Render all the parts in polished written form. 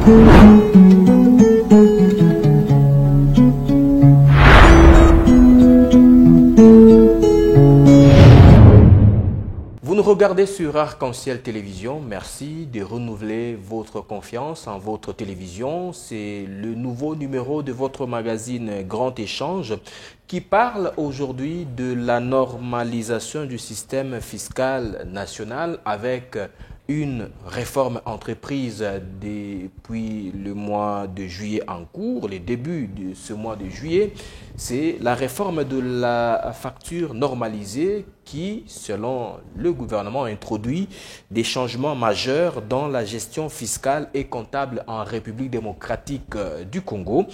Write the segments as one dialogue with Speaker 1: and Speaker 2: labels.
Speaker 1: Vous nous regardez sur Arc-en-Ciel Télévision. Merci de renouveler votre confiance en votre télévision. C'est le nouveau numéro de votre magazine Grand Échange qui parle aujourd'hui de la normalisation du système fiscal national avec une réforme entreprise depuis le mois de juillet en cours, les débuts de ce mois de juillet. C'est la réforme de la facture normalisée qui, selon le gouvernement, introduit des changements majeurs dans la gestion fiscale et comptable en République démocratique du Congo.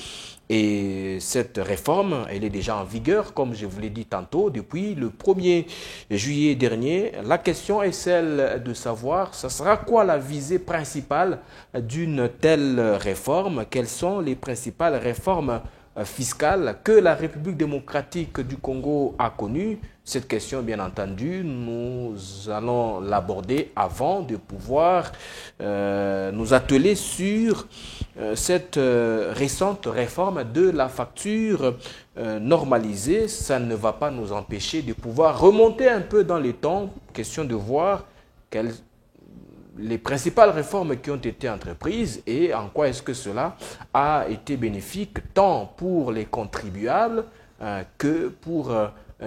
Speaker 1: Et cette réforme, elle est déjà en vigueur, comme je vous l'ai dit tantôt, depuis le 1er juillet dernier. La question est celle de savoir, ce sera quoi la visée principale d'une telle réforme? Quelles sont les principales réformes fiscale que la République démocratique du Congo a connue? Cette question, bien entendu, nous allons l'aborder avant de pouvoir nous atteler sur cette récente réforme de la facture normalisée. Ça ne va pas nous empêcher de pouvoir remonter un peu dans le temps, question de voir les principales réformes qui ont été entreprises et en quoi est-ce que cela a été bénéfique tant pour les contribuables que pour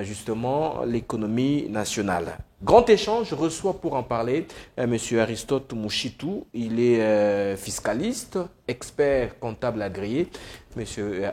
Speaker 1: justement l'économie nationale. Grand Échange reçoit pour en parler M. Aristote Mouchitou. Il est fiscaliste, expert comptable agréé. M.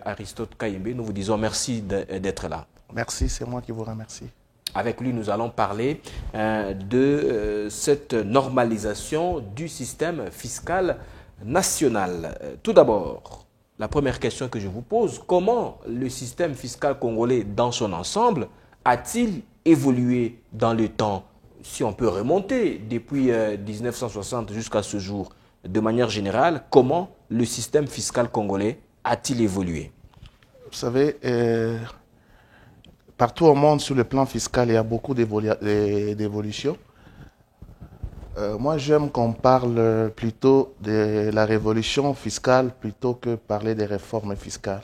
Speaker 1: Aristote Kayembe, nous vous disons merci d'être là.
Speaker 2: Merci, c'est moi qui vous remercie.
Speaker 1: Avec lui, nous allons parler de cette normalisation du système fiscal national. Tout d'abord, la première question que je vous pose, comment le système fiscal congolais dans son ensemble a-t-il évolué dans le temps? Si on peut remonter depuis 1960 jusqu'à ce jour, de manière générale, comment le système fiscal congolais a-t-il évolué?
Speaker 2: Vous savez, partout au monde, sur le plan fiscal, il y a beaucoup d'évolutions. Moi, j'aime qu'on parle plutôt de la révolution fiscale plutôt que parler des réformes fiscales.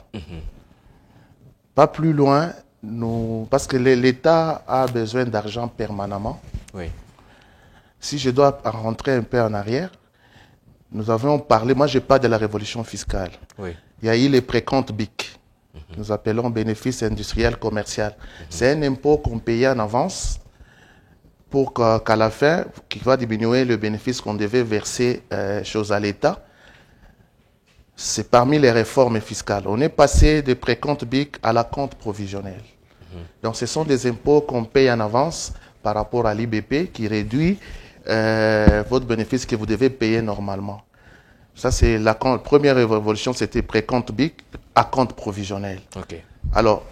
Speaker 2: Pas plus loin, parce que l'État a besoin d'argent permanemment.
Speaker 1: Oui. Si
Speaker 2: je dois rentrer un peu en arrière, nous avons parlé, moi je parle de la révolution fiscale.
Speaker 1: Oui.
Speaker 2: Il y a eu les précomptes BIC. Nous appelons bénéfice industriel commercial. C'est un impôt qu'on payait en avance pour qu'à la fin, qui va diminuer le bénéfice qu'on devait verser chose à l'État. C'est parmi les réformes fiscales. On est passé de précompte BIC à la compte provisionnelle. Donc ce sont des impôts qu'on paye en avance par rapport à l'IBP qui réduit votre bénéfice que vous devez payer normalement. Ça, c'est la première révolution, c'était précompte BIC à compte provisionnel.
Speaker 1: Okay.
Speaker 2: Alors,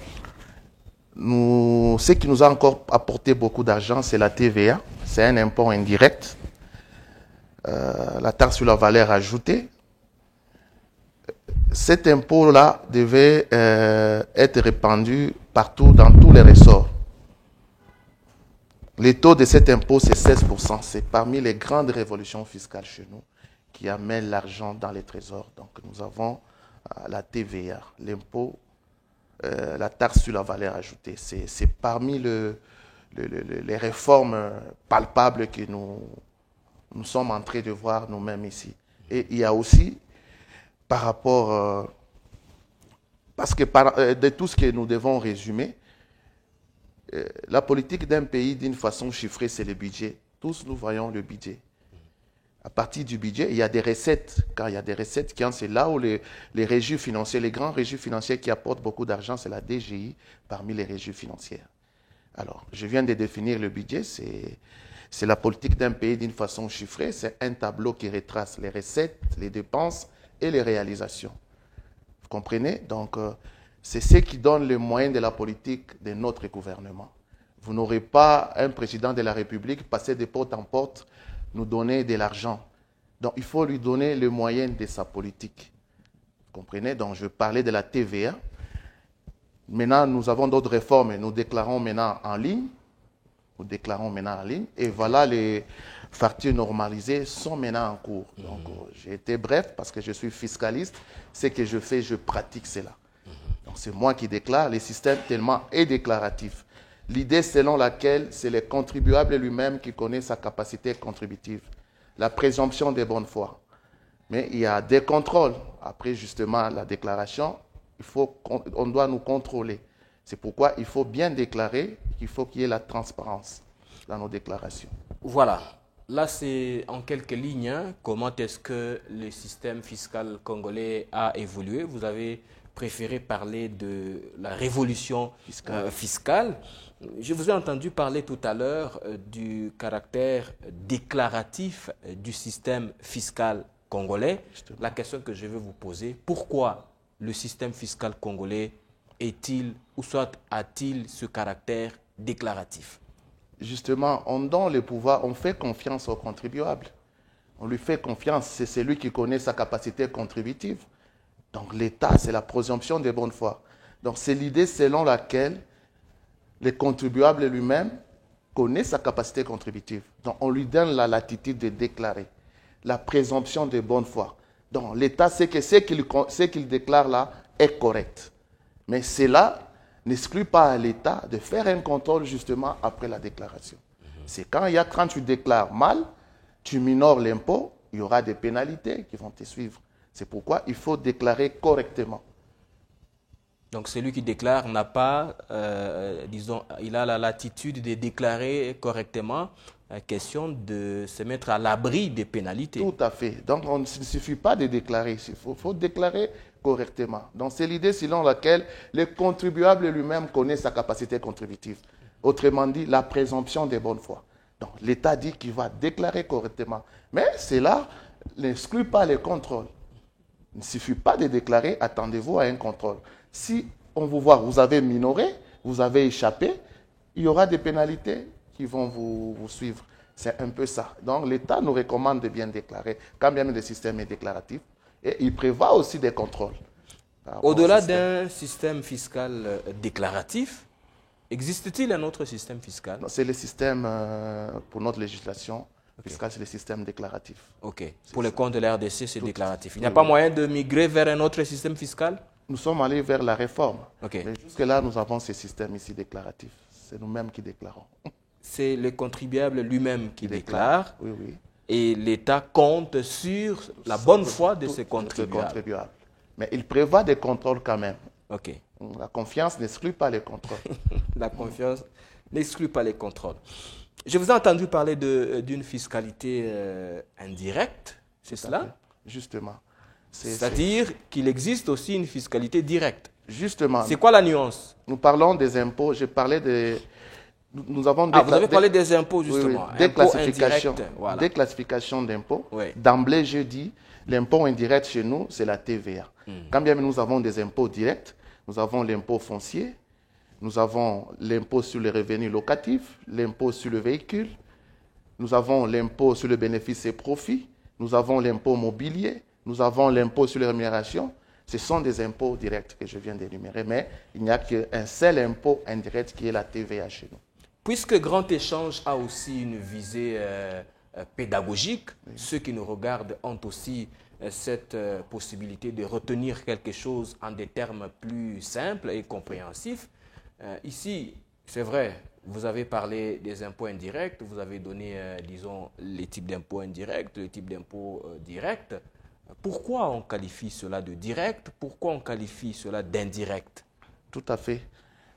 Speaker 2: ce qui nous a encore apporté beaucoup d'argent, c'est la TVA. C'est un impôt indirect. La taxe sur la valeur ajoutée. Cet impôt-là devait être répandu partout, dans tous les ressorts. Le taux de cet impôt, c'est 16%. C'est parmi les grandes révolutions fiscales chez nous qui amènent l'argent dans les trésors. Donc, nous avons la TVA, l'impôt, la taxe sur la valeur ajoutée. C'est parmi les réformes palpables que nous sommes en train de voir nous-mêmes ici. Et il y a aussi, par rapport, parce que de tout ce que nous devons résumer, la politique d'un pays, d'une façon chiffrée, c'est le budget. Tous nous voyons le budget. À partir du budget, il y a des recettes. Quand il y a des recettes, c'est là où les régies financières, les grands régies financières qui apportent beaucoup d'argent, c'est la DGI parmi les régies financières. Alors, je viens de définir le budget. C'est la politique d'un pays d'une façon chiffrée. C'est un tableau qui retrace les recettes, les dépenses et les réalisations. Vous comprenez? Donc, c'est ce qui donne les moyens de la politique de notre gouvernement. Vous n'aurez pas un président de la République passer de porte en porte, nous donner de l'argent. Donc, il faut lui donner les moyens de sa politique. Vous comprenez? Donc, je parlais de la TVA. Maintenant, nous avons d'autres réformes. Nous déclarons maintenant en ligne. Nous déclarons maintenant en ligne. Et voilà factures normalisées sont maintenant en cours. Donc, j'ai été bref parce que je suis fiscaliste. Ce que je fais, je pratique cela. Donc, c'est moi qui déclare. Le système tellement est déclaratif. L'idée selon laquelle c'est le contribuable lui-même qui connaît sa capacité contributive. La présomption de bonne foi. Mais il y a des contrôles. Après, justement, la déclaration, on doit nous contrôler. C'est pourquoi il faut bien déclarer, il faut qu'il y ait la transparence dans nos déclarations.
Speaker 1: Voilà. Là, c'est en quelques lignes, hein, comment est-ce que le système fiscal congolais a évolué. Vous avez préféré parler de la révolution fiscale. Je vous ai entendu parler tout à l'heure du caractère déclaratif du système fiscal congolais. Justement. La question que je veux vous poser, pourquoi le système fiscal congolais est-il ou soit a-t-il ce caractère déclaratif?
Speaker 2: Justement, on donne le pouvoir, on fait confiance au contribuable. On lui fait confiance, c'est celui qui connaît sa capacité contributive. Donc l'État, c'est la présomption de bonne foi. Donc c'est l'idée selon laquelle le contribuable lui-même connaît sa capacité contributive. Donc on lui donne la latitude de déclarer. La présomption de bonne foi. Donc l'État sait que ce qu'il déclare là est correct. Mais cela n'exclut pas à l'État de faire un contrôle justement après la déclaration. C'est quand tu déclares mal, tu minores l'impôt, il y aura des pénalités qui vont te suivre. C'est pourquoi il faut déclarer correctement.
Speaker 1: Donc celui qui déclare n'a pas, disons, il a la latitude de déclarer correctement, question de se mettre à l'abri des pénalités.
Speaker 2: Tout à fait. Donc il ne suffit pas de déclarer, il faut déclarer correctement. Donc c'est l'idée selon laquelle le contribuable lui-même connaît sa capacité contributive. Autrement dit, la présomption de bonne foi. Donc l'État dit qu'il va déclarer correctement. Mais cela n'exclut pas les contrôles. Il ne suffit pas de déclarer, attendez-vous à un contrôle. Si on vous voit, vous avez minoré, vous avez échappé, il y aura des pénalités qui vont vous suivre. C'est un peu ça. Donc l'État nous recommande de bien déclarer, quand bien même le système est déclaratif, et il prévoit aussi des contrôles.
Speaker 1: Au-delà d'un système fiscal déclaratif, existe-t-il un autre système fiscal?
Speaker 2: C'est le système, pour notre législation fiscale, c'est le système déclaratif.
Speaker 1: Ok. Pour le compte de la RDC, c'est déclaratif. Il n'y a pas moyen de migrer vers un autre système fiscal?
Speaker 2: Nous sommes allés vers la réforme.
Speaker 1: Okay.
Speaker 2: Mais jusque-là, nous avons ce système ici déclaratif. C'est nous-mêmes qui déclarons.
Speaker 1: C'est le contribuable lui-même qui déclare.
Speaker 2: Oui, oui.
Speaker 1: Et l'État compte sur la bonne foi de ses contribuables.
Speaker 2: Mais il prévoit des contrôles quand même.
Speaker 1: Ok.
Speaker 2: La confiance n'exclut pas les contrôles.
Speaker 1: La confiance n'exclut pas les contrôles. Je vous ai entendu parler d'une fiscalité indirecte, c'est cela?
Speaker 2: Justement.
Speaker 1: C'est-à-dire qu'il existe aussi une fiscalité directe.
Speaker 2: Justement.
Speaker 1: C'est quoi la nuance?
Speaker 2: Nous parlons des impôts. Je parlais de... Nous avons
Speaker 1: vous avez parlé des impôts, justement.
Speaker 2: Oui. Déclassification d'impôts.
Speaker 1: Oui.
Speaker 2: D'emblée, je dis, l'impôt indirect chez nous, c'est la TVA. Quand bien nous avons des impôts directs, nous avons l'impôt foncier, nous avons l'impôt sur les revenus locatifs, l'impôt sur le véhicule, nous avons l'impôt sur le bénéfice et profit, nous avons l'impôt mobilier, nous avons l'impôt sur les rémunérations. Ce sont des impôts directs que je viens d'énumérer, mais il n'y a qu'un seul impôt indirect qui est la TVA chez nous.
Speaker 1: Puisque Grand Échange a aussi une visée pédagogique, oui. Ceux qui nous regardent ont aussi cette possibilité de retenir quelque chose en des termes plus simples et compréhensifs. Ici, c'est vrai, vous avez parlé des impôts indirects, vous avez donné, disons, les types d'impôts indirects, les types d'impôts directs. Pourquoi on qualifie cela de direct? Pourquoi on qualifie cela d'indirect?
Speaker 2: Tout à fait.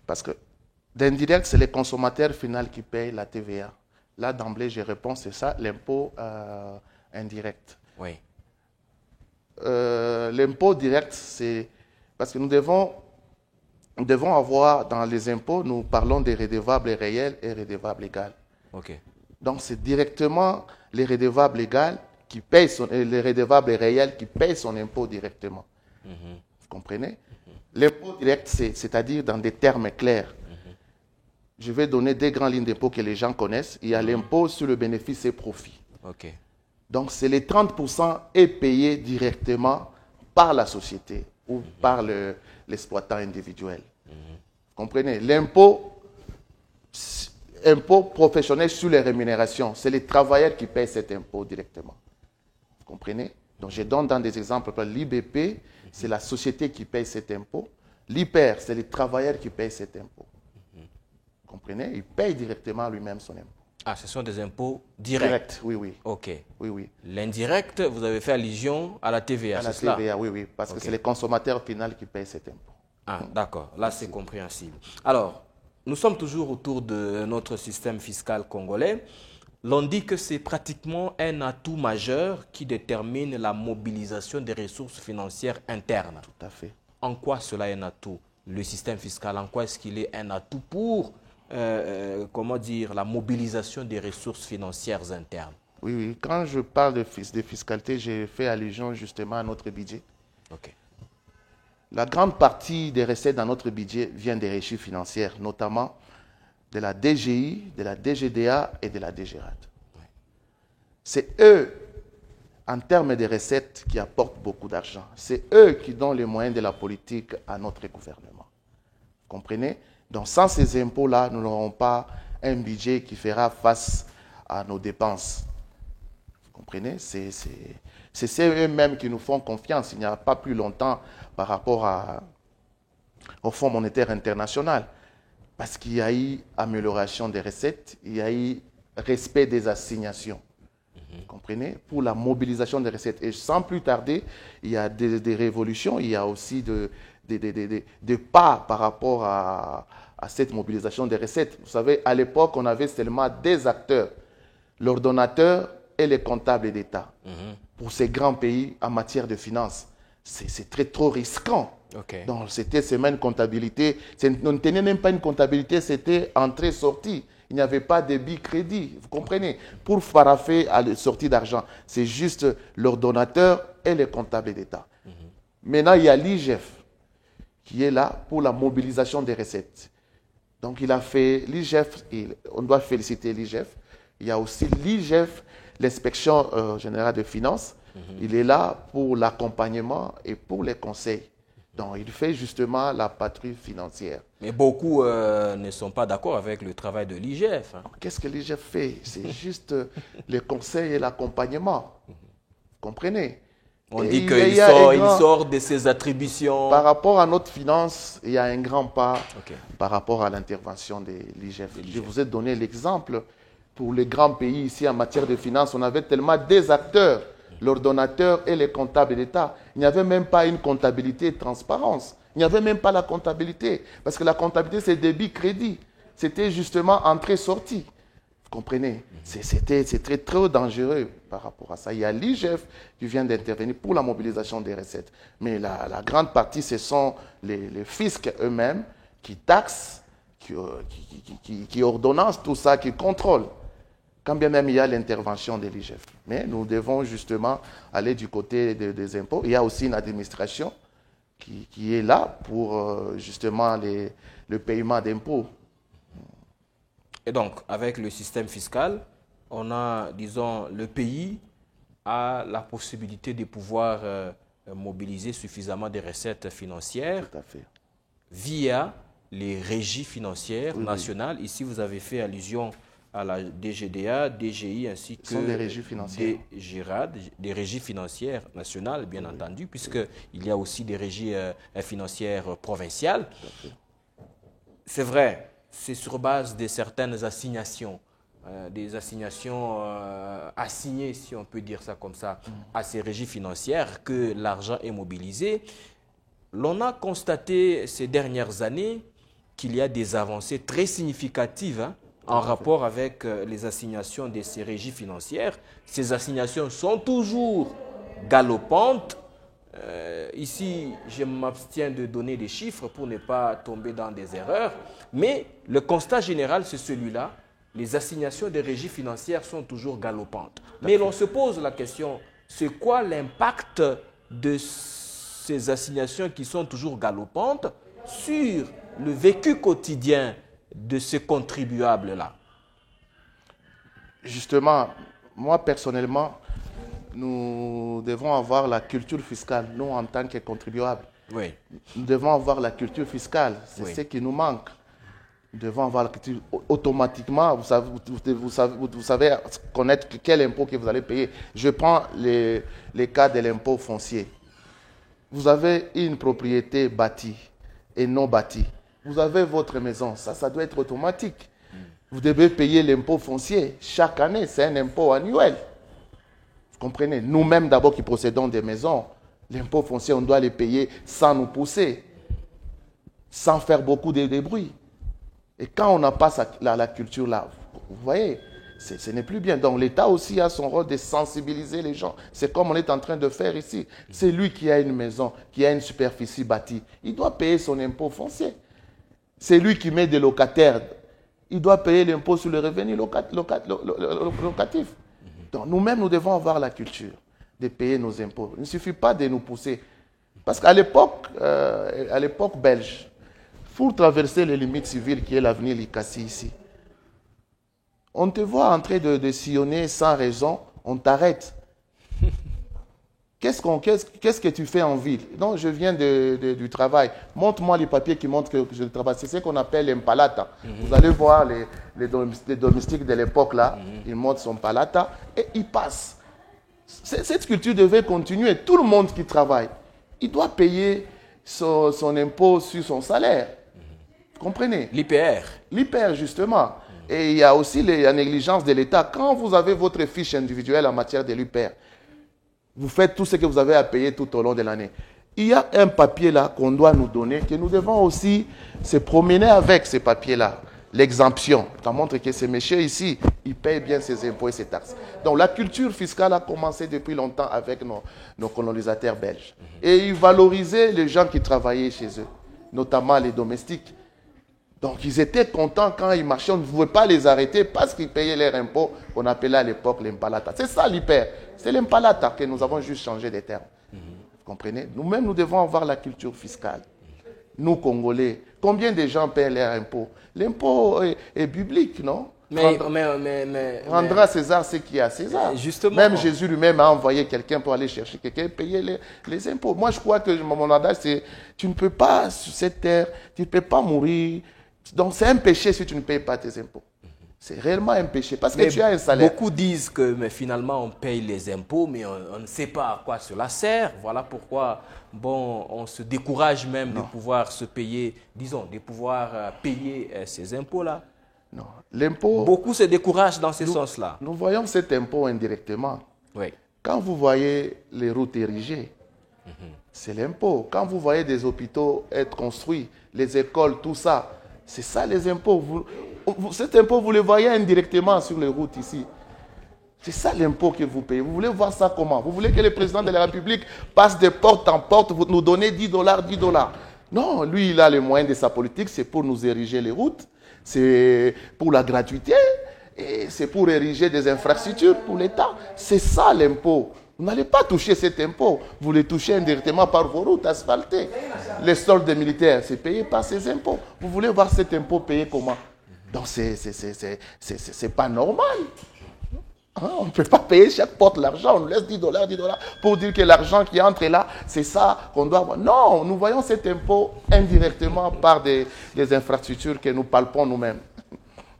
Speaker 2: Parce que d'indirect, c'est le consommateur final qui paye la TVA. Là, d'emblée, je réponds, c'est ça, l'impôt indirect.
Speaker 1: Oui.
Speaker 2: L'impôt direct, c'est... Parce que nous devons avoir, dans les impôts, nous parlons des redevables réels et redevables légaux.
Speaker 1: Okay.
Speaker 2: Donc, c'est directement les redevables légaux qui payent les redevables réels qui payent son impôt directement. Vous comprenez? L'impôt direct, c'est-à-dire dans des termes clairs. Je vais donner des grandes lignes d'impôt que les gens connaissent. Il y a l'impôt sur le bénéfice et profit.
Speaker 1: Okay.
Speaker 2: Donc, c'est les 30% est payé directement par la société ou par l'exploitant individuel. Vous comprenez? L'impôt impôt professionnel sur les rémunérations. C'est les travailleurs qui payent cet impôt directement. Vous comprenez? Donc, je donne dans des exemples. L'IBP, c'est la société qui paye cet impôt. L'IPER, c'est les travailleurs qui payent cet impôt. Vous comprenez? Il paye directement lui-même son impôt.
Speaker 1: Ah, ce sont des impôts directs.
Speaker 2: Oui, oui.
Speaker 1: OK.
Speaker 2: Oui, oui.
Speaker 1: L'indirect, vous avez fait allusion à la TVA, c'est cela?
Speaker 2: À la TVA, oui, oui. Parce que c'est les consommateurs finaux qui payent cet impôt.
Speaker 1: Ah, d'accord. Là, c'est compréhensible. Alors, nous sommes toujours autour de notre système fiscal congolais. L'on dit que c'est pratiquement un atout majeur qui détermine la mobilisation des ressources financières internes.
Speaker 2: Tout à fait.
Speaker 1: En quoi cela est un atout? Le système fiscal, en quoi est-ce qu'il est un atout pour, comment dire, la mobilisation des ressources financières internes?
Speaker 2: Oui, oui. Quand je parle de fiscalité, j'ai fait allusion justement à notre budget.
Speaker 1: OK.
Speaker 2: La grande partie des recettes dans notre budget vient des régies financières, notamment de la DGI, de la DGDA et de la DGRAD.
Speaker 1: Oui.
Speaker 2: C'est eux, en termes de recettes, qui apportent beaucoup d'argent. C'est eux qui donnent les moyens de la politique à notre gouvernement. Vous comprenez? Donc, sans ces impôts-là, nous n'aurons pas un budget qui fera face à nos dépenses. Vous comprenez? C'est eux-mêmes qui nous font confiance. Il n'y a pas plus longtemps par rapport au Fonds monétaire international. Parce qu'il y a eu amélioration des recettes, il y a eu respect des assignations. Vous comprenez? Pour la mobilisation des recettes. Et sans plus tarder, il y a des révolutions, il y a aussi des pas par rapport à cette mobilisation des recettes. Vous savez, à l'époque, on avait seulement des acteurs, l'ordonnateur et les comptables d'État. Pour ces grands pays en matière de finances, c'est trop risquant.
Speaker 1: Okay.
Speaker 2: Donc, c'était semaine comptabilité. On ne tenait même pas une comptabilité, c'était entrée-sortie. Il n'y avait pas de crédit. Vous comprenez? Pour faraffer à la sortie d'argent, c'est juste l'ordonnateur et les comptables d'État. Maintenant, il y a l'IGF qui est là pour la mobilisation des recettes. Donc, il a fait l'IGF, on doit féliciter l'IGF. Il y a aussi l'IGF, l'inspection générale de finances. Il est là pour l'accompagnement et pour les conseils. Donc, il fait justement la patrouille financière.
Speaker 1: Mais beaucoup ne sont pas d'accord avec le travail de l'IGF. Hein.
Speaker 2: Qu'est-ce que l'IGF fait? C'est juste les conseils et l'accompagnement. Vous comprenez?
Speaker 1: On dit qu'il sort de ses attributions.
Speaker 2: Par rapport à notre finance, il y a un grand pas par rapport à l'intervention de l'IGF. Je vous ai donné l'exemple. Pour les grands pays ici en matière de finance, on avait tellement des acteurs, l'ordonnateur et les comptables d'État. Il n'y avait même pas une comptabilité de transparence. Il n'y avait même pas la comptabilité. Parce que la comptabilité, c'est débit-crédit. C'était justement entrée-sortie. Vous comprenez? C'est très dangereux par rapport à ça. Il y a l'IGF qui vient d'intervenir pour la mobilisation des recettes. Mais la grande partie, ce sont les fiscs eux-mêmes qui taxent, qui ordonnancent tout ça, qui contrôlent. Quand bien même il y a l'intervention de l'IGF. Mais nous devons justement aller du côté des impôts. Il y a aussi une administration qui est là pour justement le paiement d'impôts.
Speaker 1: Et donc, avec le système fiscal, on a, disons, le pays a la possibilité de pouvoir mobiliser suffisamment de recettes financières.
Speaker 2: Tout à fait.
Speaker 1: Via les régies financières nationales. Ici, vous avez fait allusion à la DGDA, DGI ainsi que
Speaker 2: des régies financières.
Speaker 1: DGRAD, des régies financières nationales, bien entendu, puisqu'il y a aussi des régies financières provinciales. C'est vrai, c'est sur base de certaines assignations, des assignations assignées, si on peut dire ça comme ça, à ces régies financières que l'argent est mobilisé. L'on a constaté ces dernières années qu'il y a des avancées très significatives en rapport avec les assignations de ces régies financières. Ces assignations sont toujours galopantes. Ici, je m'abstiens de donner des chiffres pour ne pas tomber dans des erreurs. Mais le constat général, c'est celui-là. Les assignations des régies financières sont toujours galopantes. Mais l'on se pose la question, c'est quoi l'impact de ces assignations qui sont toujours galopantes sur le vécu quotidien de ces contribuables-là?
Speaker 2: Justement, moi personnellement, nous devons avoir la culture fiscale, nous en tant que contribuables.
Speaker 1: Oui.
Speaker 2: Nous devons avoir la culture fiscale, c'est ce qui nous manque. Nous devons avoir la culture automatiquement. Vous savez connaître quel impôt que vous allez payer. Je prends les cas de l'impôt foncier. Vous avez une propriété bâtie et non bâtie. Vous avez votre maison. Ça doit être automatique. Vous devez payer l'impôt foncier chaque année. C'est un impôt annuel. Vous comprenez? Nous-mêmes, d'abord, qui possédons des maisons, l'impôt foncier, on doit les payer sans nous pousser, sans faire beaucoup de bruit. Et quand on n'a pas la culture là, vous voyez, ce n'est plus bien. Donc l'État aussi a son rôle de sensibiliser les gens. C'est comme on est en train de faire ici. C'est lui qui a une maison, qui a une superficie bâtie. Il doit payer son impôt foncier. C'est lui qui met des locataires. Il doit payer l'impôt sur le revenu locatif. Donc nous-mêmes, nous devons avoir la culture de payer nos impôts. Il ne suffit pas de nous pousser. Parce qu'à l'époque belge, pour traverser les limites civiles qui est l'avenue Likasi ici, on te voit en train de sillonner sans raison, on t'arrête. Qu'est-ce que tu fais en ville? Non, je viens du travail. Montre-moi les papiers qui montrent que je travaille. C'est ce qu'on appelle l'impalata. Vous allez voir les domestiques de l'époque là, ils montrent son palata et ils passent. Cette culture devait continuer. Tout le monde qui travaille, il doit payer son impôt sur son salaire. Vous comprenez?
Speaker 1: L'IPR.
Speaker 2: L'IPR, justement. Et il y a aussi la négligence de l'État. Quand vous avez votre fiche individuelle en matière de l'IPR, vous faites tout ce que vous avez à payer tout au long de l'année. Il y a un papier là qu'on doit nous donner, que nous devons aussi se promener avec ces papiers-là. L'exemption. Ça montre que ces messieurs ici, ils payent bien ses impôts et ses taxes. Donc la culture fiscale a commencé depuis longtemps avec nos colonisateurs belges. Et ils valorisaient les gens qui travaillaient chez eux, notamment les domestiques. Donc ils étaient contents quand ils marchaient, on ne pouvait pas les arrêter parce qu'ils payaient leurs impôts qu'on appelait à l'époque l'impalata. C'est ça l'hyper, c'est l'impalata que nous avons juste changé des termes. Vous comprenez? Nous-mêmes, nous devons avoir la culture fiscale. Nous, Congolais, combien de gens paient leurs impôts? L'impôt est biblique, non? Rendra à César ce qui est à César.
Speaker 1: Justement.
Speaker 2: Même Jésus lui-même a envoyé quelqu'un pour aller chercher quelqu'un et payer les impôts. Moi, je crois que mon adage, c'est tu ne peux pas, sur cette terre, tu ne peux pas mourir. Donc, c'est un péché si tu ne payes pas tes impôts. C'est réellement un péché parce que tu as un salaire.
Speaker 1: Beaucoup disent que finalement, on paye les impôts, mais on ne sait pas à quoi cela sert. Voilà pourquoi on se décourage même de pouvoir se payer, disons, de pouvoir payer ces impôts-là.
Speaker 2: Non, l'impôt...
Speaker 1: Beaucoup se découragent dans ce sens-là.
Speaker 2: Nous voyons cet impôt indirectement.
Speaker 1: Oui.
Speaker 2: Quand vous voyez les routes érigées, c'est l'impôt. Quand vous voyez des hôpitaux être construits, les écoles, tout ça, c'est ça les impôts. Cet impôt, vous le voyez indirectement sur les routes ici. C'est ça l'impôt que vous payez. Vous voulez voir ça comment? Vous voulez que le président de la République passe de porte en porte, vous nous donnez 10 $, 10 $. Non, lui, il a les moyens de sa politique, c'est pour nous ériger les routes, c'est pour la gratuité, et c'est pour ériger des infrastructures pour l'État. C'est ça l'impôt. Vous n'allez pas toucher cet impôt. Vous le touchez indirectement par vos routes asphaltées. Les soldes militaires, c'est payé par ces impôts. Vous voulez voir cet impôt payé comment? Donc, c'est pas normal. Hein? On ne peut pas payer chaque porte l'argent. On nous laisse 10 $, 10 $ pour dire que l'argent qui entre là, c'est ça qu'on doit avoir. Non, nous voyons cet impôt indirectement par des infrastructures que nous palpons nous-mêmes.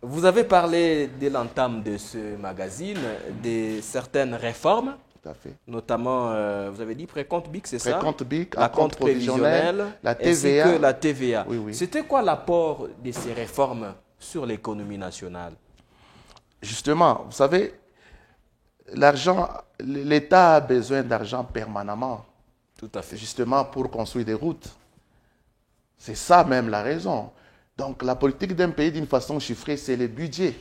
Speaker 1: Vous avez parlé de l'entame de ce magazine, de certaines réformes.
Speaker 2: Tout à fait.
Speaker 1: Notamment, vous avez dit précompte BIC, c'est ça?
Speaker 2: Précompte BIC,
Speaker 1: la compte prévisionnelle,
Speaker 2: la TVA.
Speaker 1: Ainsi que la TVA.
Speaker 2: Oui, oui.
Speaker 1: C'était quoi l'apport de ces réformes sur l'économie nationale?
Speaker 2: Justement, vous savez, l'argent, l'État a besoin d'argent permanemment.
Speaker 1: Tout à fait.
Speaker 2: Justement pour construire des routes. C'est ça même la raison. Donc la politique d'un pays d'une façon chiffrée, c'est le budget.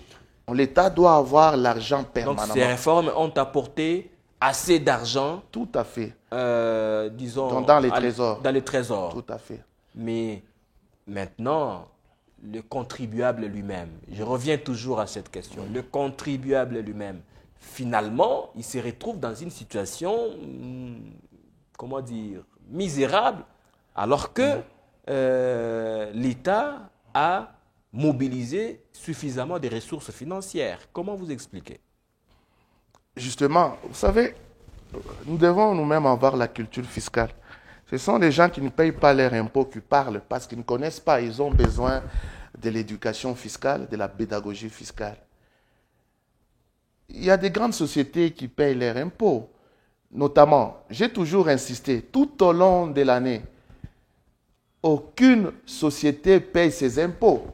Speaker 2: L'État doit avoir l'argent permanemment.
Speaker 1: Donc ces réformes ont apporté assez d'argent.
Speaker 2: Tout à fait.
Speaker 1: Disons,
Speaker 2: dans les trésors.
Speaker 1: Dans les trésors.
Speaker 2: Tout à fait.
Speaker 1: Mais maintenant, le contribuable lui-même, je reviens toujours à cette question, le contribuable lui-même, finalement, il se retrouve dans une situation, comment dire, misérable, alors que l'État a mobilisé suffisamment de ressources financières. Comment vous expliquez?
Speaker 2: Justement, vous savez, nous devons nous-mêmes avoir la culture fiscale. Ce sont les gens qui ne payent pas leurs impôts qui parlent parce qu'ils ne connaissent pas. Ils ont besoin de l'éducation fiscale, de la pédagogie fiscale. Il y a des grandes sociétés qui payent leurs impôts. Notamment, j'ai toujours insisté, tout au long de l'année, aucune société paye ses impôts.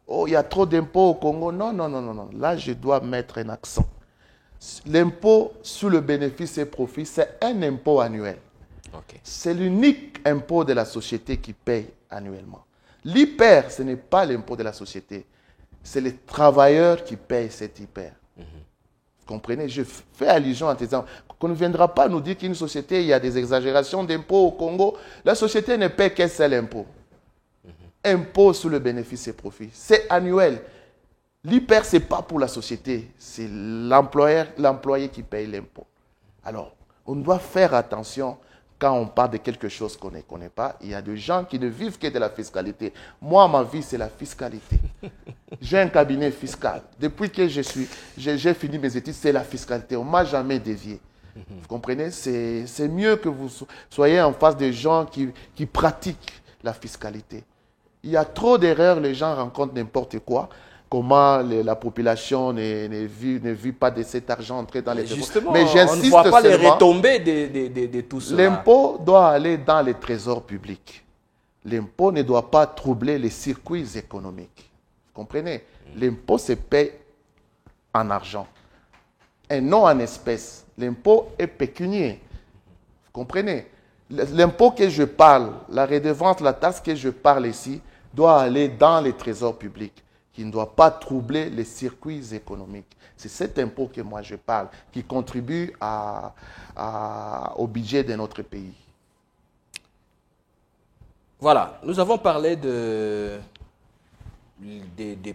Speaker 2: Oh, il y a trop d'impôts au Congo. Non, non, non, non, non. Là, je dois mettre un accent. L'impôt sur le bénéfice et profit, c'est un impôt annuel.
Speaker 1: Okay.
Speaker 2: C'est l'unique impôt de la société qui paye annuellement. L'hyper, ce n'est pas l'impôt de la société. C'est les travailleurs qui payent cet hyper. Vous comprenez? Je fais allusion en disant qu'on ne viendra pas nous dire qu'une société, il y a des exagérations d'impôts au Congo. La société ne paie qu'un seul impôt. Impôt sur le bénéfice et profit. C'est annuel. L'hyper, ce n'est pas pour la société. C'est l'employé qui paye l'impôt. Alors, on doit faire attention quand on parle de quelque chose qu'on ne connaît pas. Il y a des gens qui ne vivent que de la fiscalité. Moi, ma vie, c'est la fiscalité. J'ai un cabinet fiscal. Depuis que j'ai fini mes études, c'est la fiscalité. On ne m'a jamais dévié. Vous comprenez? C'est mieux que vous soyez en face des gens qui pratiquent la fiscalité. Il y a trop d'erreurs, les gens rencontrent n'importe quoi. Comment la population ne vit pas de cet argent entrer dans les trésors.
Speaker 1: Justement,
Speaker 2: mais
Speaker 1: on ne voit pas les retombées de tout cela.
Speaker 2: L'impôt doit aller dans les trésors publics. L'impôt ne doit pas troubler les circuits économiques. Vous comprenez? L'impôt se paie en argent et non en espèces. L'impôt est pécunier. Vous comprenez? L'impôt que je parle, la redevance, la taxe que je parle ici, doit aller dans les trésors publics, qui ne doit pas troubler les circuits économiques. C'est cet impôt que moi je parle, qui contribue au budget de notre pays.
Speaker 1: Voilà, nous avons parlé des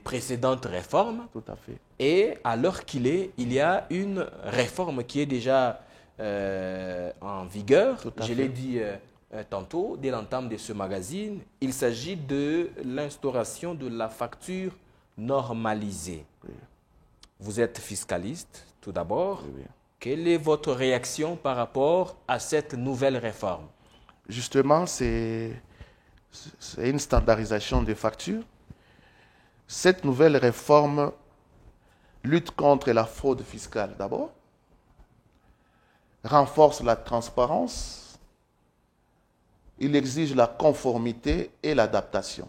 Speaker 1: précédentes réformes.
Speaker 2: Tout à fait.
Speaker 1: Et à l'heure qu'il est, il y a une réforme qui est déjà en vigueur. Je l'ai dit tantôt, dès l'entame de ce magazine. Il s'agit de l'instauration de la facture normalisée. Oui. Vous êtes fiscaliste, tout d'abord. Oui, oui. Quelle est votre réaction par rapport à cette nouvelle réforme?
Speaker 2: Justement, c'est une standardisation des factures. Cette nouvelle réforme lutte contre la fraude fiscale d'abord, renforce la transparence, il exige la conformité et l'adaptation.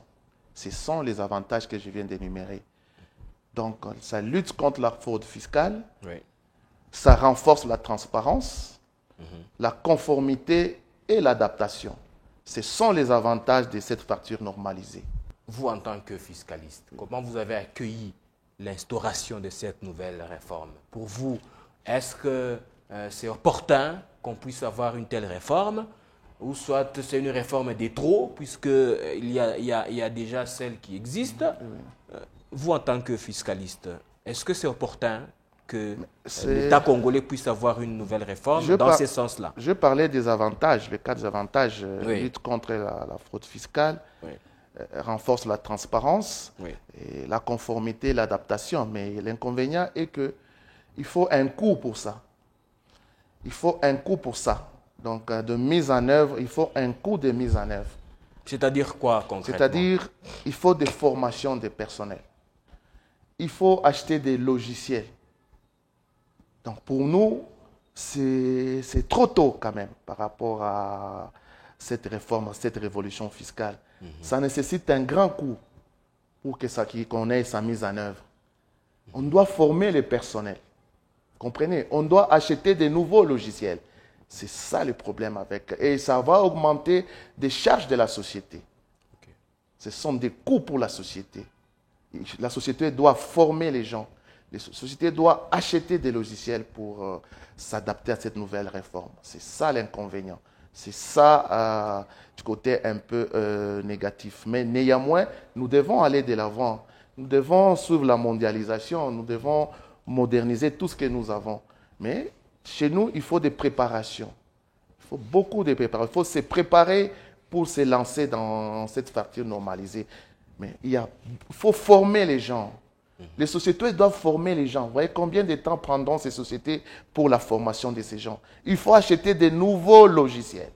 Speaker 2: Ce sont les avantages que je viens d'énumérer. Donc, ça lutte contre la fraude fiscale, oui. Ça renforce la transparence, la conformité et l'adaptation. Ce sont les avantages de cette facture normalisée.
Speaker 1: Vous, en tant que fiscaliste, comment vous avez accueilli l'instauration de cette nouvelle réforme? Pour vous, est-ce que c'est opportun qu'on puisse avoir une telle réforme, ou soit c'est une réforme des trop, puisqu'il y a déjà celle qui existe? Vous, en tant que fiscaliste, est-ce que c'est opportun que l'État congolais puisse avoir une nouvelle réforme dans ce sens-là? Je
Speaker 2: parlais des avantages, les 4 avantages, oui. Lutte contre la fraude fiscale, oui. Renforce la transparence, oui. Et la conformité, l'adaptation. Mais l'inconvénient est qu'il faut un coût pour ça. Il faut un coût pour ça. Donc, de mise en œuvre, il faut un coût de mise en œuvre.
Speaker 1: C'est-à-dire quoi concrètement?
Speaker 2: C'est-à-dire, il faut des formations de personnel. Il faut acheter des logiciels. Donc, pour nous, c'est trop tôt quand même par rapport à cette réforme, à cette révolution fiscale. Ça nécessite un grand coût pour qu'on ait sa mise en œuvre. On doit former les personnels. Comprenez? On doit acheter des nouveaux logiciels. C'est ça le problème avec. Et ça va augmenter des charges de la société. Okay. Ce sont des coûts pour la société. La société doit former les gens. La société doit acheter des logiciels pour s'adapter à cette nouvelle réforme. C'est ça l'inconvénient. C'est ça du côté un peu négatif. Mais néanmoins, nous devons aller de l'avant. Nous devons suivre la mondialisation. Nous devons moderniser tout ce que nous avons. Mais chez nous, il faut des préparations. Il faut beaucoup de préparations. Il faut se préparer pour se lancer dans cette facture normalisée. Mais il faut former les gens. Les sociétés doivent former les gens. Vous voyez combien de temps prendront ces sociétés pour la formation de ces gens? Il faut acheter de nouveaux logiciels.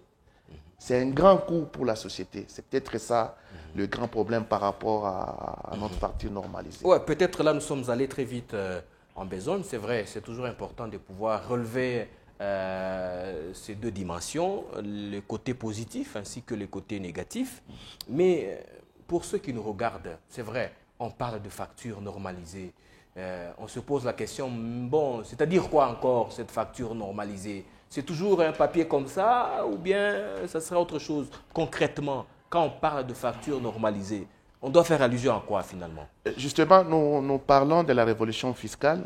Speaker 2: C'est un grand coût pour la société. C'est peut-être ça le grand problème par rapport à notre facture normalisée.
Speaker 1: Ouais, peut-être là, nous sommes allés très vite en besogne. C'est vrai, c'est toujours important de pouvoir relever ces deux dimensions, le côté positif ainsi que le côté négatif. Mais pour ceux qui nous regardent, c'est vrai, on parle de facture normalisée. On se pose la question, bon, c'est-à-dire quoi encore cette facture normalisée? C'est toujours un papier comme ça ou bien ça sera autre chose concrètement? Quand on parle de facture normalisée, on doit faire allusion à quoi finalement?
Speaker 2: Justement, nous parlons de la révolution fiscale,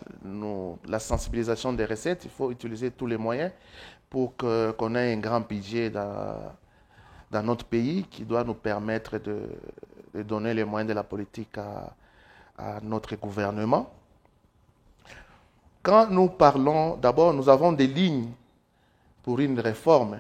Speaker 2: la sensibilisation des recettes. Il faut utiliser tous les moyens pour qu'on ait un grand budget dans notre pays qui doit nous permettre de donner les moyens de la politique à notre gouvernement. Quand nous parlons, d'abord, nous avons des lignes pour une réforme.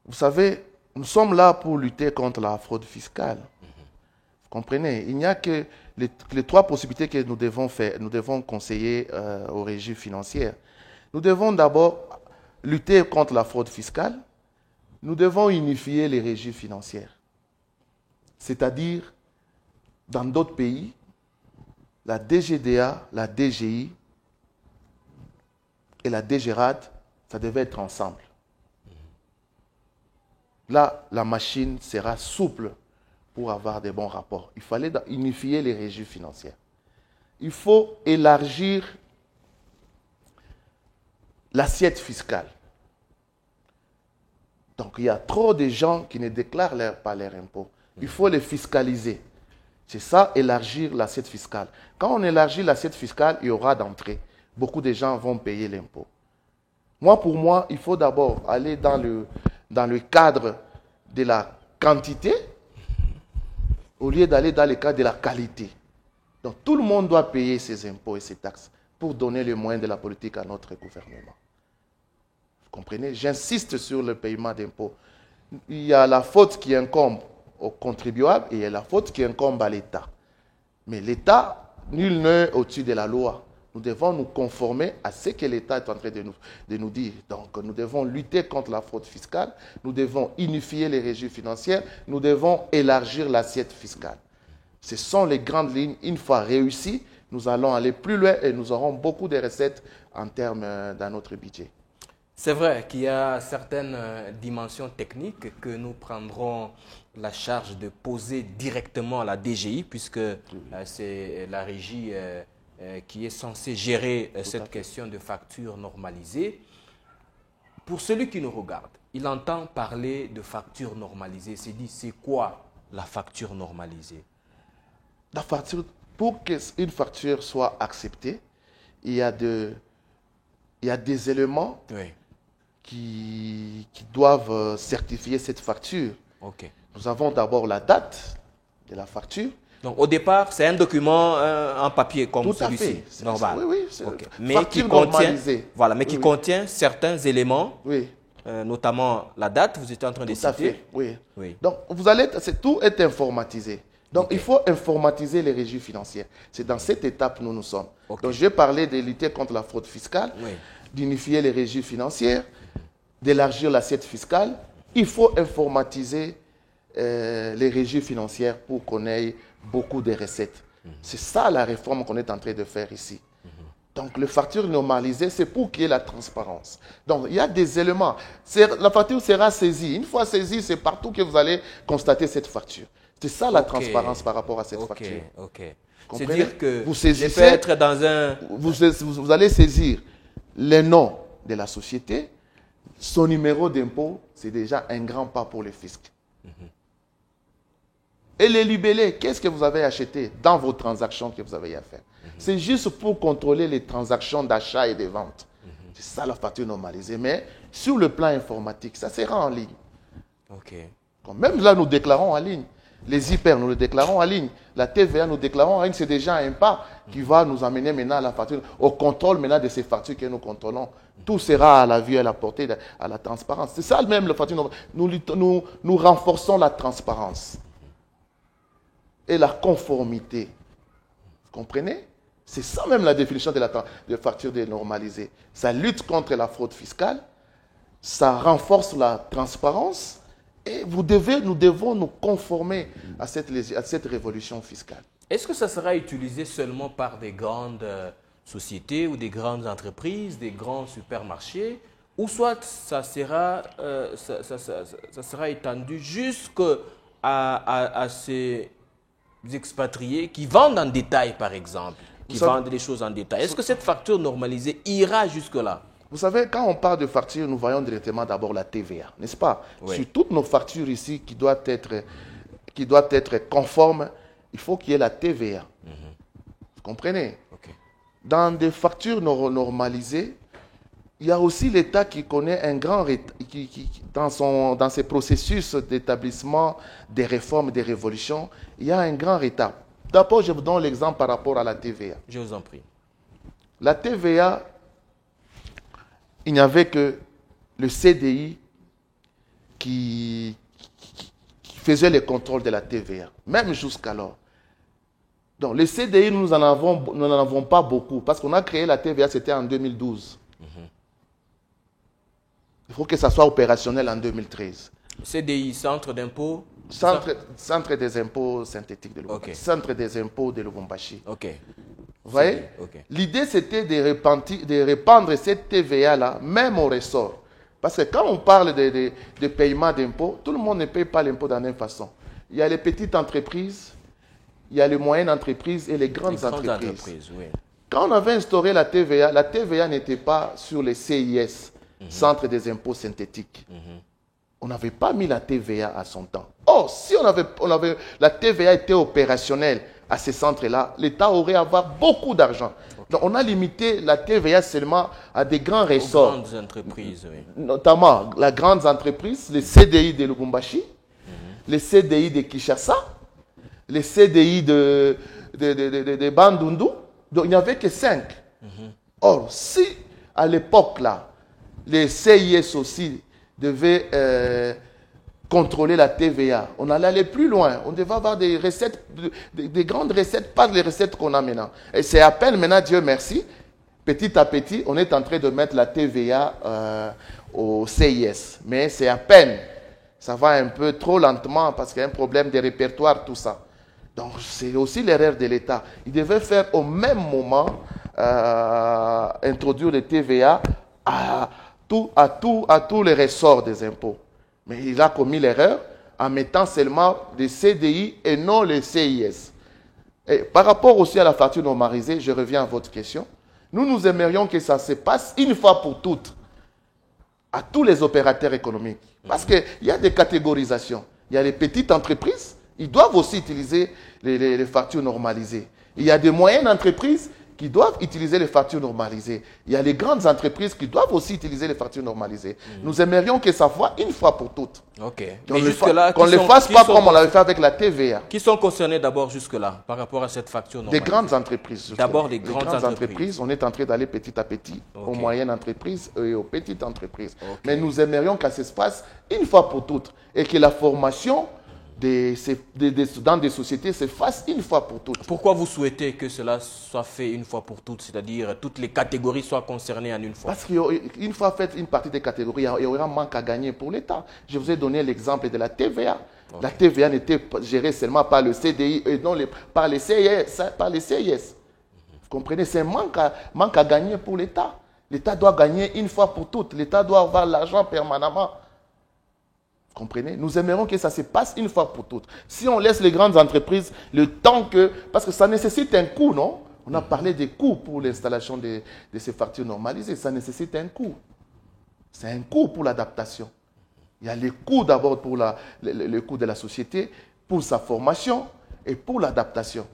Speaker 2: Vous savez, nous sommes là pour lutter contre la fraude fiscale. Vous comprenez? Il n'y a que les trois possibilités que nous devons faire. Nous devons conseiller aux régies financières. Nous devons d'abord lutter contre la fraude fiscale. Nous devons unifier les régies financières. C'est-à-dire, dans d'autres pays, la DGDA, la DGI et la DGRAD, ça devait être ensemble. Là, la machine sera souple pour avoir des bons rapports. Il fallait unifier les régies financières. Il faut élargir l'assiette fiscale. Donc, il y a trop de gens qui ne déclarent pas leurs impôts. Il faut les fiscaliser. C'est ça, élargir l'assiette fiscale. Quand on élargit l'assiette fiscale, il y aura d'entrée. Beaucoup de gens vont payer l'impôt. Pour moi, il faut d'abord aller dans le cadre de la quantité au lieu d'aller dans le cadre de la qualité. Donc, tout le monde doit payer ses impôts et ses taxes pour donner les moyens de la politique à notre gouvernement. Vous comprenez? J'insiste sur le paiement d'impôts. Il y a la faute qui incombe aux contribuables et il y a la faute qui incombe à l'État. Mais l'État, nul n'est au-dessus de la loi. Nous devons nous conformer à ce que l'État est en train de nous dire. Donc, nous devons lutter contre la fraude fiscale, nous devons unifier les régies financières, nous devons élargir l'assiette fiscale. Ce sont les grandes lignes. Une fois réussies, nous allons aller plus loin et nous aurons beaucoup de recettes en termes dans notre budget.
Speaker 1: C'est vrai qu'il y a certaines dimensions techniques que nous prendrons la charge de poser directement à la DGI, puisque c'est la régie qui est censée gérer cette question de facture normalisée. Pour celui qui nous regarde, il entend parler de facture normalisée. Il se dit, c'est quoi la facture normalisée?
Speaker 2: La facture, pour qu'une facture soit acceptée, il y a des éléments qui doivent certifier cette facture.
Speaker 1: Okay.
Speaker 2: Nous avons d'abord la date de la facture.
Speaker 1: Donc au départ, c'est un document en papier comme celui-ci, normal.
Speaker 2: Oui, oui,
Speaker 1: okay. Mais qui contient certains éléments,
Speaker 2: oui.
Speaker 1: Notamment la date, vous étiez en train de citer.
Speaker 2: Tout à fait, oui. Donc tout est informatisé. Donc il faut informatiser les régies financières. C'est dans cette étape où nous sommes. Donc j'ai parlé de lutter contre la fraude fiscale, d'unifier les régies financières, d'élargir l'assiette fiscale. Il faut informatiser les régies financières pour qu'on ait beaucoup de recettes. C'est ça la réforme qu'on est en train de faire ici. Donc, les factures normalisées, c'est pour qu'il y ait la transparence. Donc, il y a des éléments. La facture sera saisie. Une fois saisie, c'est partout que vous allez constater cette facture. C'est ça la transparence par rapport à cette facture.
Speaker 1: C'est-à-dire que
Speaker 2: vous saisissez,
Speaker 1: je peux être dans un...
Speaker 2: Vous allez saisir le nom de la société, son numéro d'impôt, c'est déjà un grand pas pour le fisc. Et les libellés, qu'est-ce que vous avez acheté dans vos transactions que vous avez à faire? C'est juste pour contrôler les transactions d'achat et de vente. C'est ça la facture normalisée. Mais sur le plan informatique, ça sera en ligne. Même là, nous déclarons en ligne. Les hyper, nous le déclarons en ligne. La TVA, nous déclarons en ligne. C'est déjà un pas qui va nous amener maintenant à la facture, au contrôle maintenant de ces factures que nous contrôlons. Tout sera à la vue, à la portée, à la transparence. C'est ça même la facture normalisée. Nous renforçons la transparence et la conformité. Vous comprenez? C'est ça même la définition de la facture dénormalisée. Ça lutte contre la fraude fiscale, ça renforce la transparence et Et nous devons nous conformer à cette révolution fiscale.
Speaker 1: Est-ce que ça sera utilisé seulement par des grandes sociétés ou des grandes entreprises, des grands supermarchés, ou soit ça sera étendu jusqu'à ces expatriés qui vendent en détail, par exemple, qui vendent des choses en détail? Est-ce que cette facture normalisée ira jusque-là?
Speaker 2: Vous savez, quand on parle de facture, nous voyons directement d'abord la TVA, n'est-ce pas?
Speaker 1: Oui.
Speaker 2: Sur toutes nos factures ici qui doivent être conformes, il faut qu'il y ait la TVA. Vous comprenez?
Speaker 1: Okay.
Speaker 2: Dans des factures normalisées, il y a aussi l'État qui connaît un grand dans ses processus d'établissement des réformes, des révolutions, il y a un grand retard. D'abord, je vous donne l'exemple par rapport à la TVA.
Speaker 1: Je vous en prie.
Speaker 2: La TVA, il n'y avait que le CDI qui faisait les contrôles de la TVA, même jusqu'alors. Donc, le CDI, nous n'en avons pas beaucoup, parce qu'on a créé la TVA, c'était en 2012. Il faut que ça soit opérationnel en 2013.
Speaker 1: CDI, Centre d'impôt?
Speaker 2: Centre des impôts synthétiques de Lubumbashi.
Speaker 1: Okay.
Speaker 2: Centre des impôts de Lubumbashi.
Speaker 1: Ok.
Speaker 2: Vous voyez?
Speaker 1: Okay.
Speaker 2: L'idée, c'était de répandre cette TVA-là, même au ressort. Parce que quand on parle de paiement d'impôts, tout le monde ne paye pas l'impôt de la même façon. Il y a les petites entreprises, il y a les moyennes entreprises et les grandes entreprises.
Speaker 1: Oui.
Speaker 2: Quand on avait instauré la TVA n'était pas sur les CIS, Centre des impôts synthétiques. On n'avait pas mis la TVA à son temps. Or, si la TVA était opérationnelle à ces centres-là, l'État aurait avoir beaucoup d'argent. Okay. Donc, on a limité la TVA seulement à des grands ressorts.
Speaker 1: Aux grandes entreprises, oui.
Speaker 2: Notamment les grandes entreprises, les CDI de Lubumbashi, les CDI de Kinshasa, les CDI de Bandundu. Donc, il n'y avait que 5. Or, si à l'époque, là, les CIS aussi devaient contrôler la TVA, on allait aller plus loin. On devait avoir des recettes, des grandes recettes, pas les recettes qu'on a maintenant. Et c'est à peine maintenant, Dieu merci, petit à petit, on est en train de mettre la TVA au CIS. Mais c'est à peine. Ça va un peu trop lentement parce qu'il y a un problème de répertoire, tout ça. Donc, c'est aussi l'erreur de l'État. Il devait faire au même moment introduire le TVA à tous les ressorts des impôts. Mais il a commis l'erreur en mettant seulement des CDI et non les CIS. Et par rapport aussi à la facture normalisée, je reviens à votre question. Nous aimerions que ça se passe une fois pour toutes à tous les opérateurs économiques. Parce qu'il y a des catégorisations. Il y a les petites entreprises, ils doivent aussi utiliser les factures normalisées. Il y a des moyennes entreprises qui doivent utiliser les factures normalisées. Il y a les grandes entreprises qui doivent aussi utiliser les factures normalisées. Nous aimerions que ça soit une fois pour toutes.
Speaker 1: Ok.
Speaker 2: Qu'on ne le fasse pas comme on l'avait fait avec la TVA.
Speaker 1: Qui sont concernés d'abord jusque-là par rapport à cette facture normalisée?
Speaker 2: Des grandes entreprises.
Speaker 1: D'abord les grandes entreprises.
Speaker 2: On est en train d'aller petit à petit aux moyennes entreprises et aux petites entreprises.
Speaker 1: Okay.
Speaker 2: Mais nous aimerions que ça se passe une fois pour toutes et que la formation dans des sociétés se fasse une fois pour toutes.
Speaker 1: Pourquoi vous souhaitez que cela soit fait une fois pour toutes, c'est-à-dire toutes les catégories soient concernées en une fois?
Speaker 2: Parce qu'une fois faite une partie des catégories, il y aura un manque à gagner pour l'État. Je vous ai donné l'exemple de la TVA. Okay. La TVA n'était gérée seulement par le CDI et non par les CIS. Vous comprenez? C'est un manque à gagner pour l'État. L'État doit gagner une fois pour toutes. L'État doit avoir l'argent permanemment. Vous comprenez? Nous aimerions que ça se passe une fois pour toutes. Si on laisse les grandes entreprises le temps que... Parce que ça nécessite un coût, non? On a parlé des coûts pour l'installation de ces factures normalisées. Ça nécessite un coût. C'est un coût pour l'adaptation. Il y a les coûts d'abord pour le coût de la société, pour sa formation et pour l'adaptation.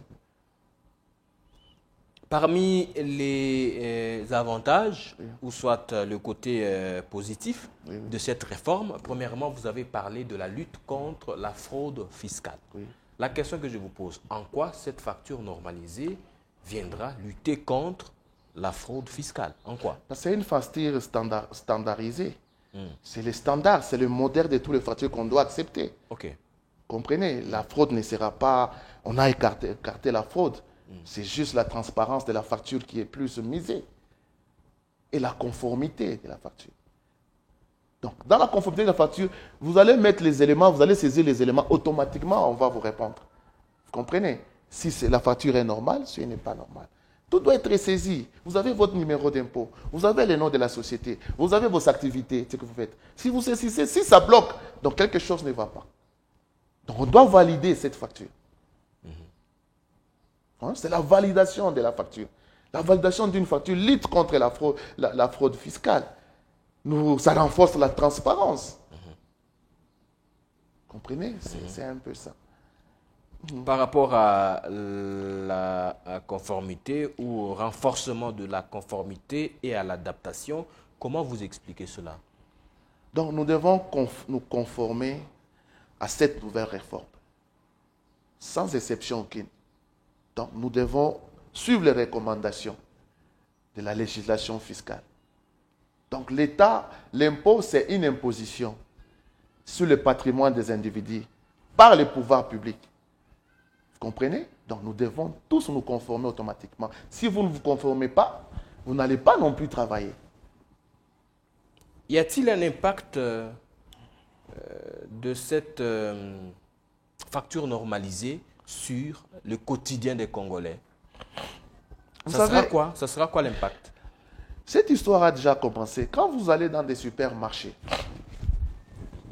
Speaker 1: Parmi les avantages, ou soit le côté positif de cette réforme, premièrement, vous avez parlé de la lutte contre la fraude fiscale. Oui. La question que je vous pose, en quoi cette facture normalisée viendra lutter contre la fraude fiscale? En quoi?
Speaker 2: C'est une facture standardisée. C'est le standard, c'est le modèle de toutes les factures qu'on doit accepter.
Speaker 1: Ok.
Speaker 2: Comprenez? La fraude ne sera pas... On a écarté la fraude. C'est juste la transparence de la facture qui est plus misée. Et la conformité de la facture. Donc, dans la conformité de la facture, vous allez mettre les éléments, vous allez saisir les éléments, automatiquement, on va vous répondre. Vous comprenez? Si la facture est normale, si elle n'est pas normale. Tout doit être saisi. Vous avez votre numéro d'impôt, vous avez le nom de la société, vous avez vos activités, ce que vous faites. Si vous saisissez, si ça bloque, donc quelque chose ne va pas. Donc, on doit valider cette facture. Hein? C'est la validation de la facture. La validation d'une facture lutte contre la fraude fiscale. Ça renforce la transparence. Comprenez? C'est un peu ça.
Speaker 1: Par rapport à la conformité ou au renforcement de la conformité et à l'adaptation, comment vous expliquez cela?
Speaker 2: Donc nous devons nous conformer à cette nouvelle réforme, sans exception aucune. Donc nous devons suivre les recommandations de la législation fiscale. Donc l'État, l'impôt, c'est une imposition sur le patrimoine des individus par les pouvoirs publics. Vous comprenez? Donc nous devons tous nous conformer automatiquement. Si vous ne vous conformez pas, vous n'allez pas non plus travailler.
Speaker 1: Y a-t-il un impact de cette facture normalisée sur le quotidien des Congolais? Ça sera quoi l'impact?
Speaker 2: Cette histoire a déjà commencé. Quand vous allez dans des supermarchés,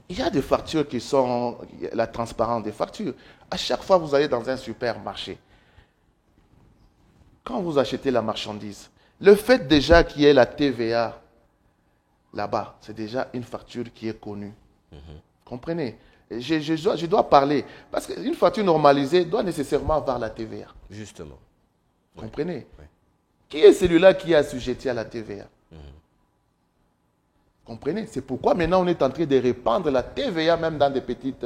Speaker 2: il y a des factures qui sont la transparence des factures. À chaque fois que vous allez dans un supermarché, quand vous achetez la marchandise, le fait déjà qu'il y ait la TVA là-bas, c'est déjà une facture qui est connue. Comprenez? Je dois parler. Parce qu'une facture normalisée doit nécessairement avoir la TVA.
Speaker 1: Justement.
Speaker 2: Comprenez?
Speaker 1: Oui.
Speaker 2: Qui est celui-là qui est assujetti à la TVA? Comprenez? C'est pourquoi maintenant on est en train de répandre la TVA même dans des petites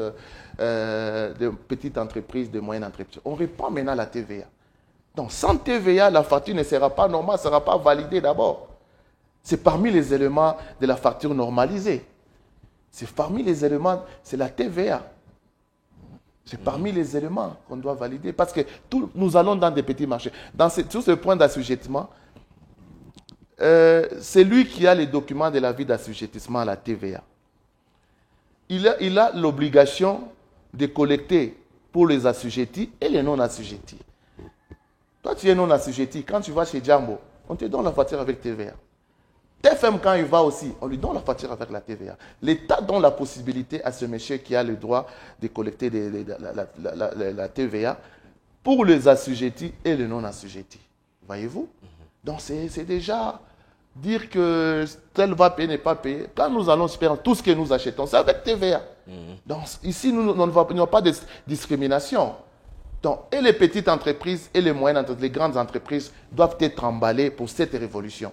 Speaker 2: entreprises, de moyennes entreprises. On répand maintenant la TVA. Donc sans TVA, la facture ne sera pas normale, ne sera pas validée d'abord. C'est parmi les éléments de la facture normalisée. C'est parmi les éléments, c'est la TVA. C'est parmi les éléments qu'on doit valider. Parce que nous allons dans des petits marchés. Sur ce point d'assujettissement, c'est lui qui a les documents de l'avis d'assujettissement à la TVA. Il a l'obligation de collecter pour les assujettis et les non-assujettis. Toi, tu es non-assujetti. Quand tu vas chez Jambo, on te donne la facture avec TVA. TFM, quand il va aussi, on lui donne la facture avec la TVA. L'État donne la possibilité à ce monsieur qui a le droit de collecter la TVA pour les assujettis et les non-assujettis. Voyez-vous? Donc, c'est déjà dire que tel va payer, n'est pas payé. Quand nous allons faire tout ce que nous achetons, c'est avec TVA. Donc, ici, nous n'avons pas de discrimination. Donc, et les petites entreprises et les moyennes entreprises, les grandes entreprises doivent être emballées pour cette révolution.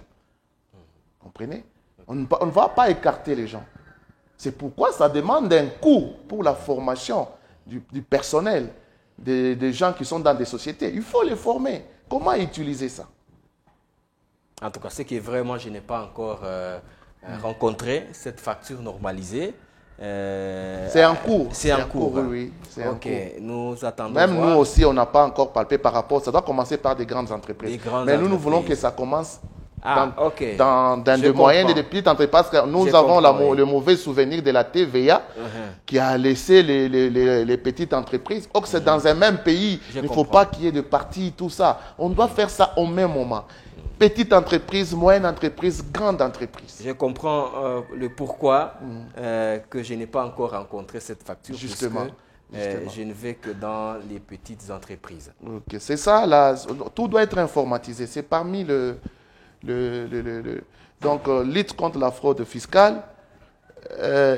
Speaker 2: Comprenez? On ne va pas écarter les gens. C'est pourquoi ça demande un coût pour la formation du personnel, des gens qui sont dans des sociétés. Il faut les former. Comment utiliser ça?
Speaker 1: En tout cas, c'est que vraiment, je n'ai pas encore rencontré cette facture normalisée.
Speaker 2: C'est en cours.
Speaker 1: C'est en cours.
Speaker 2: Oui.
Speaker 1: Ok, nous attendons.
Speaker 2: Même nous aussi, on n'a pas encore palpé par rapport. Ça doit commencer par des grandes entreprises. Mais nous voulons que ça commence dans des moyennes et des petites entreprises. Parce que nous avons le mauvais souvenir de la TVA qui a laissé les petites entreprises. Or, c'est dans un même pays. Il ne faut pas qu'il y ait de partis, tout ça. On doit faire ça au même moment. Petite entreprise, moyenne entreprise, grande entreprise.
Speaker 1: Je comprends le pourquoi que je n'ai pas encore rencontré cette facture.
Speaker 2: Justement.
Speaker 1: Je ne vais que dans les petites entreprises.
Speaker 2: Okay. C'est ça, là, tout doit être informatisé. C'est parmi donc, lutte contre la fraude fiscale,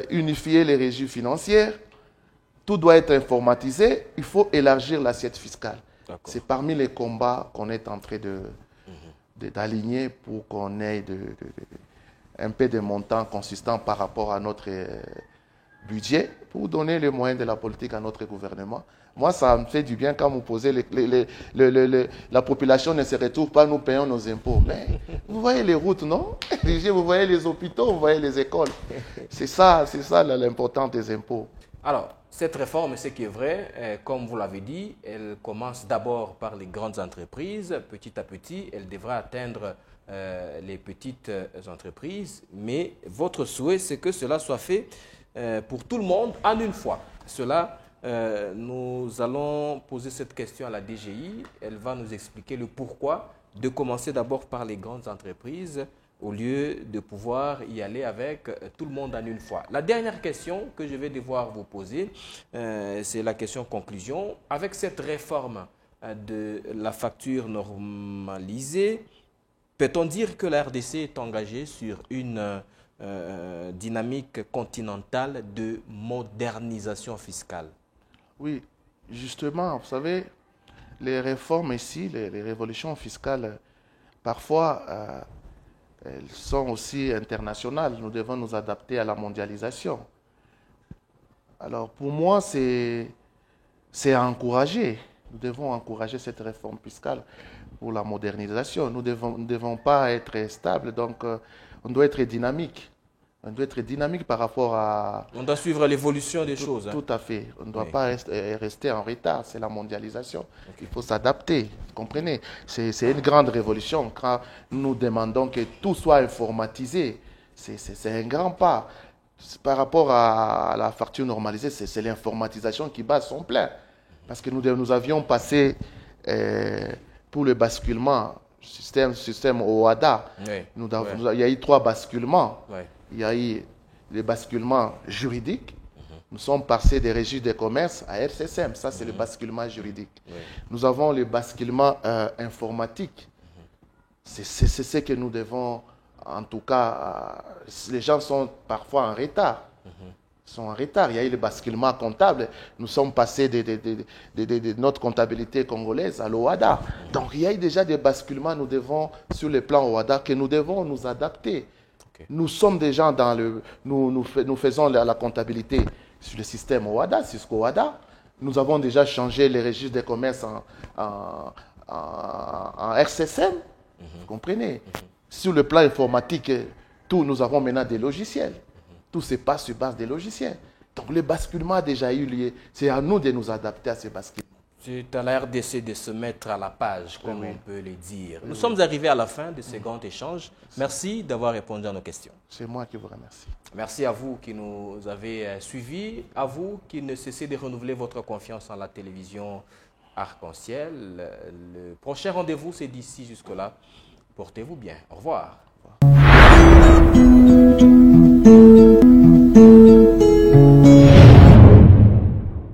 Speaker 2: unifier les régies financières, tout doit être informatisé. Il faut élargir l'assiette fiscale. C'est parmi les combats qu'on est en train d'aligner pour qu'on ait un peu de montant consistant par rapport à notre budget pour donner les moyens de la politique à notre gouvernement. Moi, ça me fait du bien quand vous posez la population ne se retrouve pas, nous payons nos impôts. Mais vous voyez les routes, non? Vous voyez les hôpitaux, vous voyez les écoles. C'est ça l'importance des impôts.
Speaker 1: Alors, cette réforme, ce qui est vrai, comme vous l'avez dit, elle commence d'abord par les grandes entreprises. Petit à petit, elle devra atteindre les petites entreprises, mais votre souhait, c'est que cela soit fait pour tout le monde en une fois. Cela, nous allons poser cette question à la DGI. Elle va nous expliquer le pourquoi de commencer d'abord par les grandes entreprises au lieu de pouvoir y aller avec tout le monde en une fois. La dernière question que je vais devoir vous poser, c'est la question conclusion. Avec cette réforme de la facture normalisée, peut-on dire que la RDC est engagée sur une dynamique continentale de modernisation fiscale?
Speaker 2: Oui, justement, vous savez, les réformes ici, les révolutions fiscales, parfois, elles sont aussi internationales. Nous devons nous adapter à la mondialisation. Alors, pour moi, c'est à encourager. Nous devons encourager cette réforme fiscale pour la modernisation. Nous ne devons pas être stables, donc on doit être dynamique. On doit être dynamique par rapport à...
Speaker 1: On doit suivre l'évolution des choses.
Speaker 2: Tout à fait. On ne doit pas rester en retard. C'est la mondialisation. Il faut s'adapter. Vous comprenez? C'est une grande révolution. Quand nous demandons que tout soit informatisé, c'est un grand pas. Par rapport à la facture normalisée, c'est l'informatisation qui bat son plein. Parce que nous avions passé pour le basculement système OHADA.
Speaker 1: Oui.
Speaker 2: Il y a eu 3 basculements.
Speaker 1: Oui.
Speaker 2: Il y a eu le basculement juridique. Nous sommes passés des registres de commerce à RCSM. Ça, c'est le basculement juridique.
Speaker 1: Oui.
Speaker 2: Nous avons le basculement informatique. C'est ce que nous devons, en tout cas, les gens sont parfois en retard. Sont en retard. Il y a eu le basculement comptable. Nous sommes passés de notre comptabilité congolaise à l'OHADA. Donc, il y a eu déjà des basculements. Nous devons, sur le plan OHADA, que nous devons nous adapter. Nous sommes déjà dans le... Nous faisons la comptabilité sur le système OHADA, Cisco OHADA. Nous avons déjà changé les registres de commerce en RCSM. Vous comprenez? Sur le plan informatique, nous avons maintenant des logiciels. Tout se passe sur base des logiciels. Donc le basculement a déjà eu lieu. C'est à nous de nous adapter à ce basculement.
Speaker 1: C'est à la RDC de se mettre à la page, comme on peut le dire. Nous sommes arrivés à la fin de ce grand échange. Merci d'avoir répondu à nos questions.
Speaker 2: C'est moi qui vous remercie.
Speaker 1: Merci à vous qui nous avez suivis, à vous qui ne cessez de renouveler votre confiance en la télévision Arc-en-Ciel. Le prochain rendez-vous, c'est d'ici jusque-là. Portez-vous bien. Au revoir.